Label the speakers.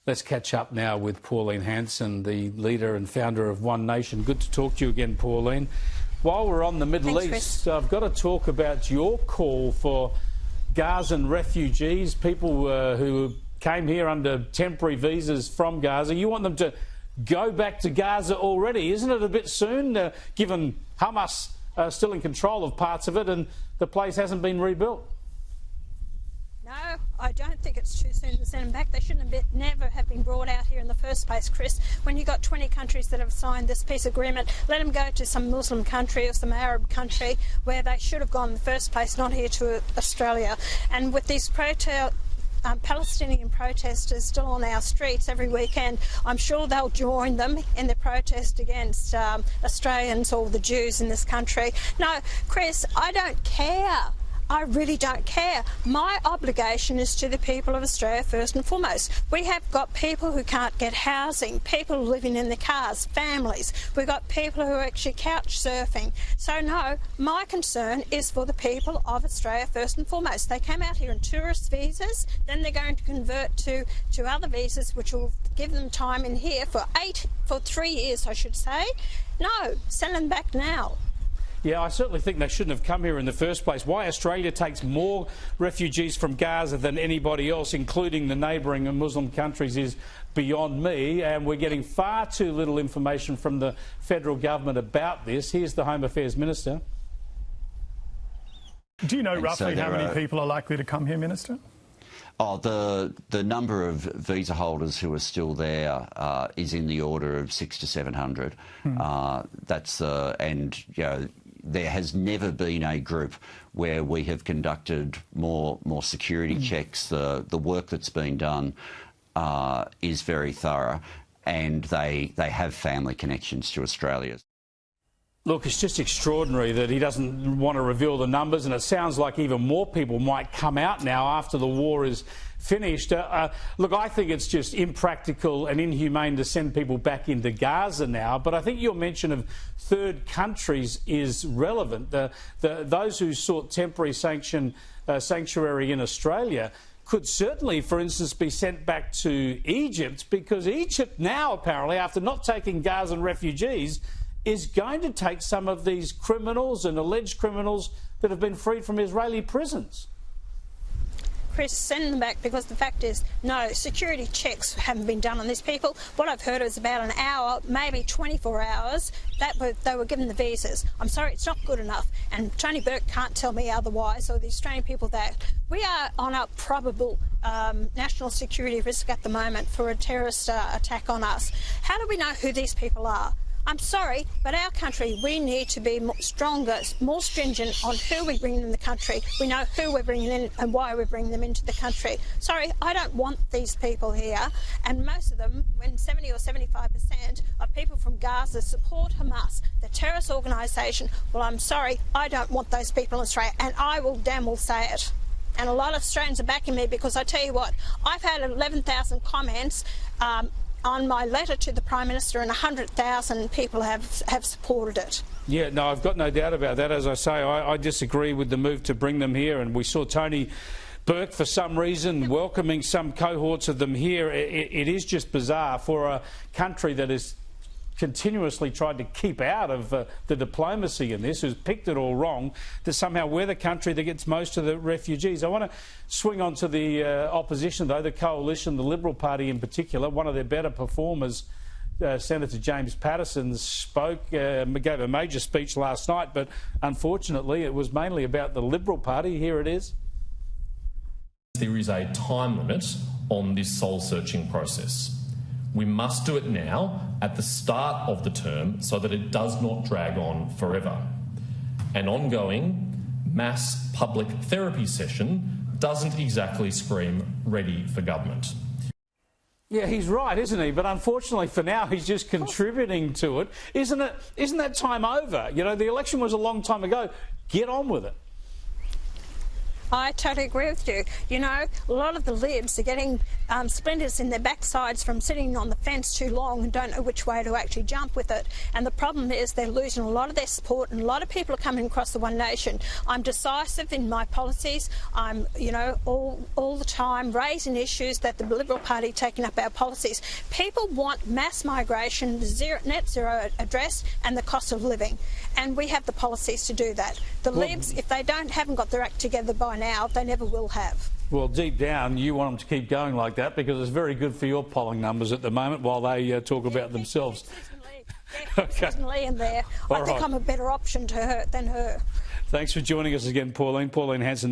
Speaker 1: Let's catch up now with Pauline Hanson, the leader and founder of One Nation. Good to talk to you again, Pauline. While we're on the Middle East, I've got to talk about your call for Gazan refugees, people who came here under temporary visas from Gaza. You want them to go back to Gaza already. Isn't it a bit soon, given Hamas still in control of parts of it and the place hasn't been rebuilt?
Speaker 2: No, I don't think it's too soon to send them back. They shouldn't never have been brought out here in the first place, Chris. When you've got 20 countries that have signed this peace agreement, let them go to some Muslim country or some Arab country where they should have gone in the first place, not here to Australia. And with these Palestinian protesters still on our streets every weekend, I'm sure they'll join them in the protest against Australians or the Jews in this country. No, Chris, I don't care. I really don't care. My obligation is to the people of Australia first and foremost. We have got people who can't get housing, people living in their cars, families. We've got people who are actually couch surfing. So no, my concern is for the people of Australia first and foremost. They came out here on tourist visas, then they're going to convert to other visas which will give them time in here for 3 years, I should say. No, send them back now.
Speaker 1: Yeah, I certainly think they shouldn't have come here in the first place. Why Australia takes more refugees from Gaza than anybody else, including the neighbouring Muslim countries, is beyond me, and we're getting far too little information from the federal government about this. Here's the Home Affairs Minister.
Speaker 3: Do you know roughly how many people are likely to come here, Minister?
Speaker 4: Oh, the number of visa holders who are still there is in the order of 600 to 700. And you know, there has never been a group where we have conducted more security checks. The work that's been done is very thorough, and they have family connections to Australia.
Speaker 1: Look, it's just extraordinary that he doesn't want to reveal the numbers, and it sounds like even more people might come out now after the war is finished. Look, I think it's just impractical and inhumane to send people back into Gaza now, but I think your mention of third countries is relevant. Those who sought temporary sanctuary in Australia could certainly, for instance, be sent back to Egypt, because Egypt now, apparently, after not taking Gazan refugees, is going to take some of these criminals and alleged criminals that have been freed from Israeli prisons.
Speaker 2: Chris, send them back, because the fact is, no, security checks haven't been done on these people. What I've heard is about an hour, maybe 24 hours, that they were given the visas. I'm sorry, it's not good enough. And Tony Burke can't tell me otherwise, or the Australian people, that we are on a probable national security risk at the moment for a terrorist attack on us. How do we know who these people are? I'm sorry, but our country, we need to be stronger, more stringent on who we bring in the country. We know who we're bringing in and why we're bringing them into the country. Sorry, I don't want these people here. And most of them, when 70 or 75% of people from Gaza support Hamas, the terrorist organisation, well, I'm sorry, I don't want those people in Australia, and I will damn well say it. And a lot of Australians are backing me, because I tell you what, I've had 11,000 comments on my letter to the Prime Minister, and 100,000 people have supported it.
Speaker 1: Yeah, no, I've got no doubt about that. As I say, I disagree with the move to bring them here, and we saw Tony Burke, for some reason, welcoming some cohorts of them here. It is just bizarre for a country that has continuously tried to keep out of the diplomacy in this, who's picked it all wrong, to somehow we're the country that gets most of the refugees. I want to swing on to the opposition, though, the coalition, the Liberal Party in particular. One of their better performers, Senator James Patterson, gave a major speech last night, but unfortunately it was mainly about the Liberal Party. Here it is.
Speaker 5: There is a time limit on this soul-searching process. We must do it now, at the start of the term, so that it does not drag on forever. An ongoing mass public therapy session doesn't exactly scream ready for government.
Speaker 1: Yeah, he's right, isn't he? But unfortunately for now, he's just contributing to it. Isn't that time over? You know, the election was a long time ago. Get on with it.
Speaker 2: I totally agree with you. You know, a lot of the Libs are getting splinters in their backsides from sitting on the fence too long and don't know which way to actually jump with it. And the problem is they're losing a lot of their support, and a lot of people are coming across the One Nation. I'm decisive in my policies. I'm, you know, all the time raising issues that the Liberal Party taking up our policies. People want mass migration, net zero address, and the cost of living. And we have the policies to do that. The Libs, if they haven't got their act together by now, they never will have.
Speaker 1: Well, deep down, you want them to keep going like that because it's very good for your polling numbers at the moment while they talk about themselves.
Speaker 2: Susan Lee in there. I think I'm a better option to her than her.
Speaker 1: Thanks for joining us again, Pauline. Pauline Hanson.